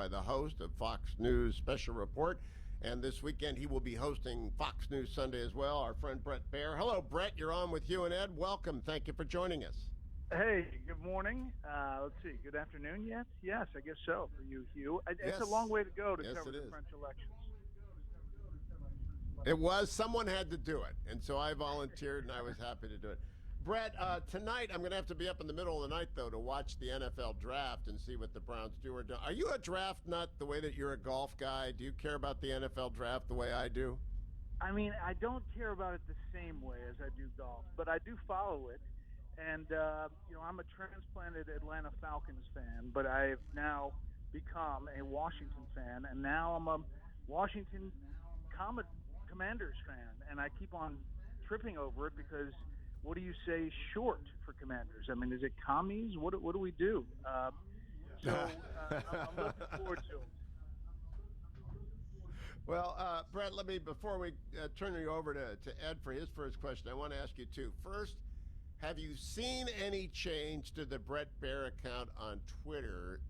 the host of Fox News Special Report. And this weekend he will be hosting Fox News Sunday as well, our friend Bret Baier. Hello, Bret. You're on with Hugh and Ed. Welcome. Thank you for joining us. Hey, good morning. Let's see, good afternoon yet? Yes, I guess so for you, Hugh. It's Yes. a long way to go to Yes, cover it the is. French elections. It was. Someone had to do it. And so I volunteered, and I was happy to do it. Bret, tonight I'm going to have to be up in the middle of the night, though, to watch the NFL draft and see what the Browns do or don't. Are you a draft nut the way that you're a golf guy? Do you care about the NFL draft the way I do? I mean, I don't care about it the same way as I do golf, but I do follow it. And, I'm a transplanted Atlanta Falcons fan, but I've now become a Washington fan, and now I'm a Washington Commanders fan. And I keep on tripping over it because what do you say short for Commanders? I mean, is it commies? What do we do? I'm looking forward to it. Well, Bret, before we turn you over to Ed for his first question, I want to ask you two. First, have you seen any change to the Bret Baier account on Twitter?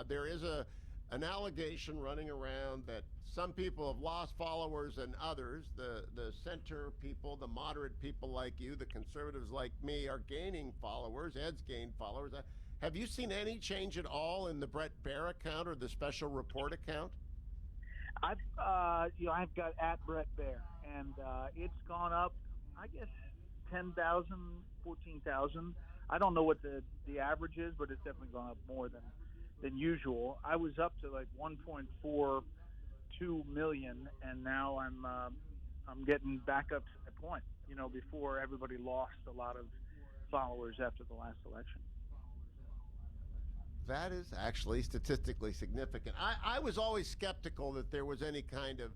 There is an allegation running around that some people have lost followers and others, the center people, the moderate people like you, the conservatives like me, are gaining followers. Ed's gained followers. Have you seen any change at all in the Bret Baier account or the special report account? I've got at Bret Baier, and it's gone up, I guess, 10,000, 14,000. I don't know what the average is, but it's definitely gone up more than usual. I was up to like 1.42 million, and now I'm getting back up to that point. Before everybody lost a lot of followers after the last election. That is actually statistically significant. I was always skeptical that there was any kind of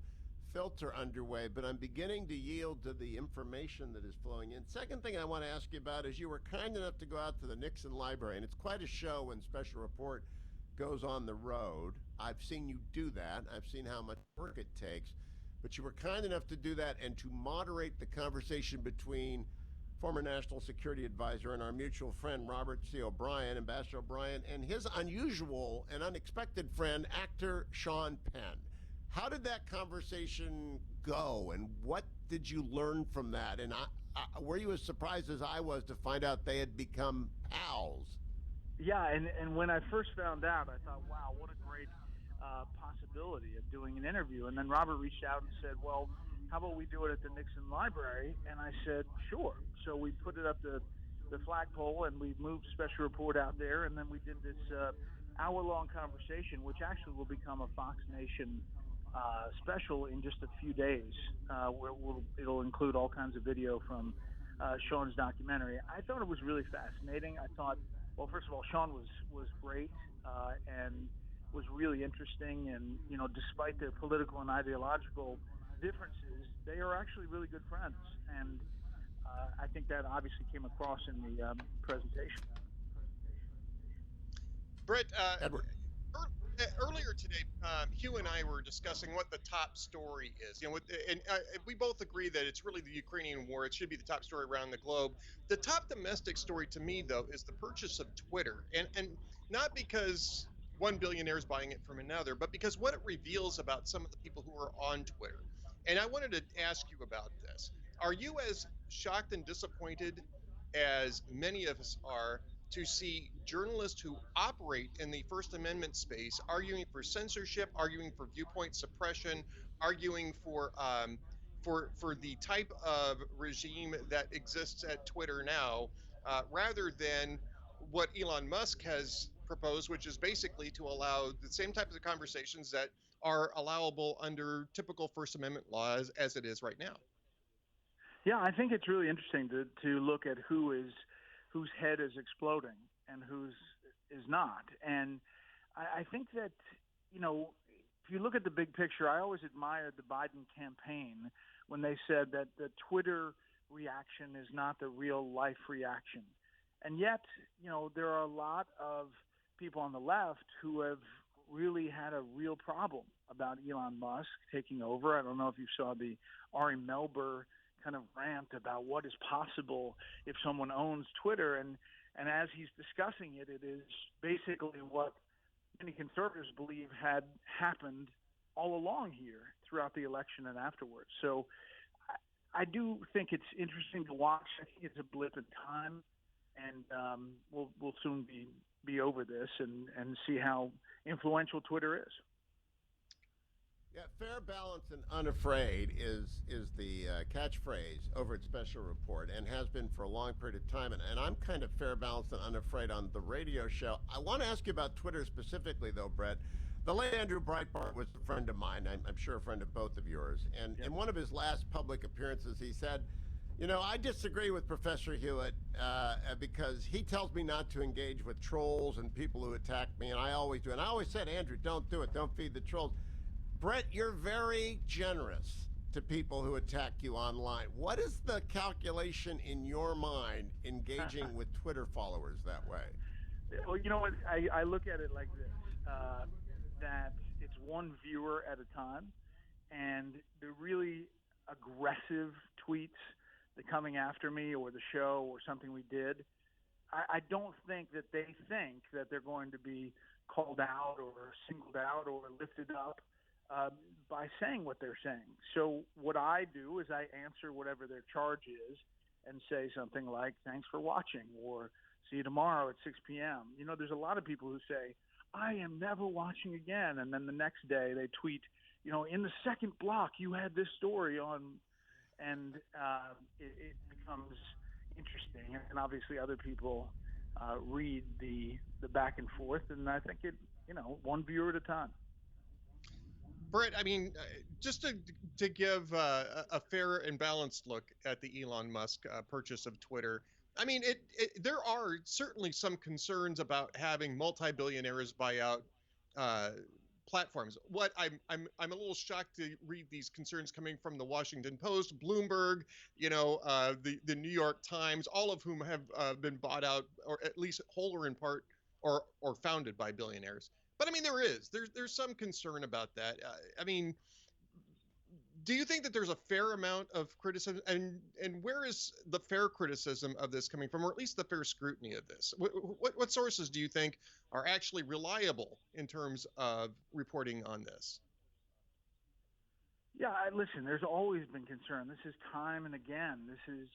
filter underway, but I'm beginning to yield to the information that is flowing in. Second thing I want to ask you about is you were kind enough to go out to the Nixon Library, and it's quite a show when Special Report goes on the road. I've seen you do that. I've seen how much work it takes. But you were kind enough to do that and to moderate the conversation between former National Security Advisor and our mutual friend, Robert C. O'Brien, Ambassador O'Brien, and his unusual and unexpected friend, actor Sean Penn. How did that conversation go, and what did you learn from that? And were you as surprised as I was to find out they had become pals? Yeah, and when I first found out, I thought, wow, what a great possibility of doing an interview. And then Robert reached out and said, well, how about we do it at the Nixon Library? And I said, sure. So we put it up to the flagpole, and we moved Special Report out there, and then we did this hour-long conversation, which actually will become a Fox Nation special in just a few days. It'll include all kinds of video from Sean's documentary. I thought it was really fascinating. I thought, well, first of all, Sean was great and was really interesting. And, despite their political and ideological differences, they are actually really good friends. And I think that obviously came across in the presentation. Bret, Edward. earlier today, Hugh and I were discussing what the top story is. And we both agree that it's really the Ukrainian war. It should be the top story around the globe. The top domestic story to me, though, is the purchase of Twitter. And not because one billionaire is buying it from another, but because what it reveals about some of the people who are on Twitter. And I wanted to ask you about this. Are you as shocked and disappointed as many of us are to see journalists who operate in the First Amendment space arguing for censorship, arguing for viewpoint suppression, arguing for the type of regime that exists at Twitter now, rather than what Elon Musk has proposed, which is basically to allow the same types of conversations that are allowable under typical First Amendment laws as it is right now? Yeah, I think it's really interesting to look at whose head is exploding and whose is not. And I think that, if you look at the big picture, I always admired the Biden campaign when they said that the Twitter reaction is not the real life reaction. And yet, there are a lot of people on the left who have really had a real problem about Elon Musk taking over. I don't know if you saw the Ari Melber kind of rant about what is possible if someone owns Twitter. And as he's discussing it, it is basically what many conservatives believe had happened all along here throughout the election and afterwards. So I do think it's interesting to watch. I think it's a blip in time, and we'll soon be over this and see how influential Twitter is. Yeah, fair, balanced, and unafraid is the catchphrase over at Special Report, and has been for a long period of time. And I'm kind of fair, balanced, and unafraid on the radio show. I want to ask you about Twitter specifically, though, Bret. The late Andrew Breitbart was a friend of mine. I'm sure a friend of both of yours. And in one of his last public appearances, he said, I disagree with Professor Hewitt because he tells me not to engage with trolls and people who attack me, and I always do. And I always said, Andrew, don't do it. Don't feed the trolls. Bret, you're very generous to people who attack you online. What is the calculation in your mind engaging with Twitter followers that way? Well, you know what? I look at it like this, that it's one viewer at a time, and the really aggressive tweets that coming after me or the show or something we did, I don't think that they think that they're going to be called out or singled out or lifted up by saying what they're saying. So what I do is I answer whatever their charge is and say something like, thanks for watching, or see you tomorrow at 6 p.m. There's a lot of people who say, I am never watching again. And then the next day they tweet, in the second block you had this story on, and it becomes interesting. And obviously other people read the back and forth, and I think one viewer at a time. Bret, I mean, just to give a fair and balanced look at the Elon Musk purchase of Twitter, I mean, there are certainly some concerns about having multi-billionaires buy out platforms. What I'm a little shocked to read these concerns coming from the Washington Post, Bloomberg, the New York Times, all of whom have been bought out, or at least whole or in part, or founded by billionaires. But I mean, there's some concern about that. I mean, do you think that there's a fair amount of criticism, and where is the fair criticism of this coming from, or at least the fair scrutiny of this? What sources do you think are actually reliable in terms of reporting on this? Yeah, listen, there's always been concern. This is time and again. This is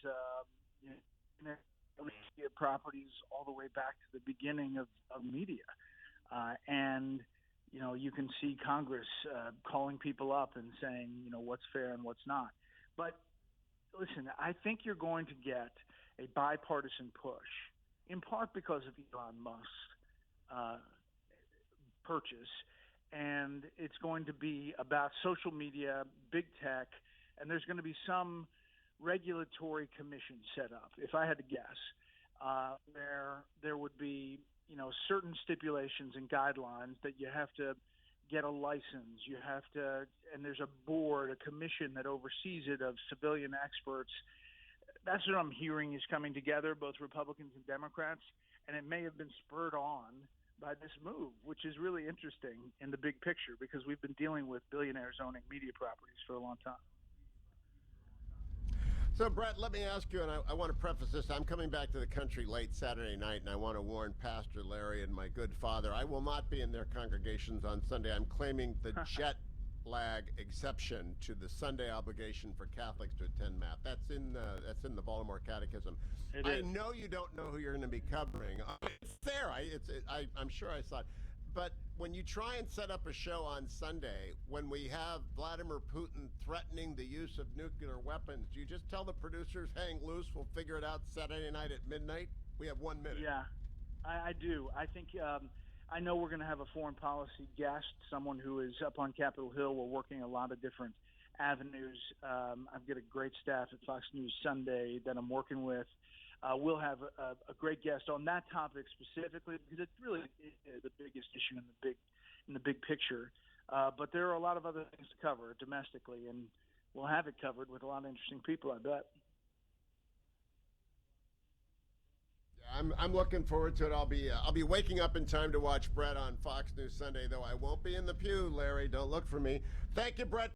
media properties all the way back to the beginning of media. And you can see Congress calling people up and saying, what's fair and what's not. But listen, I think you're going to get a bipartisan push, in part because of Elon Musk's purchase. And it's going to be about social media, big tech, and there's going to be some regulatory commission set up, if I had to guess, where there would be certain stipulations and guidelines that you have to get a license, and there's a board, a commission that oversees it of civilian experts. That's what I'm hearing is coming together, both Republicans and Democrats, and it may have been spurred on by this move, which is really interesting in the big picture because we've been dealing with billionaires owning media properties for a long time. So, Bret, let me ask you, and I want to preface this. I'm coming back to the country late Saturday night, and I want to warn Pastor Larry and my good father, I will not be in their congregations on Sunday. I'm claiming the jet lag exception to the Sunday obligation for Catholics to attend Mass. That's in the Baltimore Catechism. I know you don't know who you're going to be covering. It's there. I'm sure I saw it. But when you try and set up a show on Sunday, when we have Vladimir Putin threatening the use of nuclear weapons, do you just tell the producers, hang loose, we'll figure it out Saturday night at midnight? We have 1 minute. Yeah, I do. I think I know we're going to have a foreign policy guest, someone who is up on Capitol Hill. We're working a lot of different avenues. I've got a great staff at Fox News Sunday that I'm working with. We'll have a great guest on that topic specifically because it's really the biggest issue in the big picture. But there are a lot of other things to cover domestically, and we'll have it covered with a lot of interesting people, I bet. I'm looking forward to it. I'll be waking up in time to watch Bret on Fox News Sunday, though I won't be in the pew, Larry. Don't look for me. Thank you, Bret.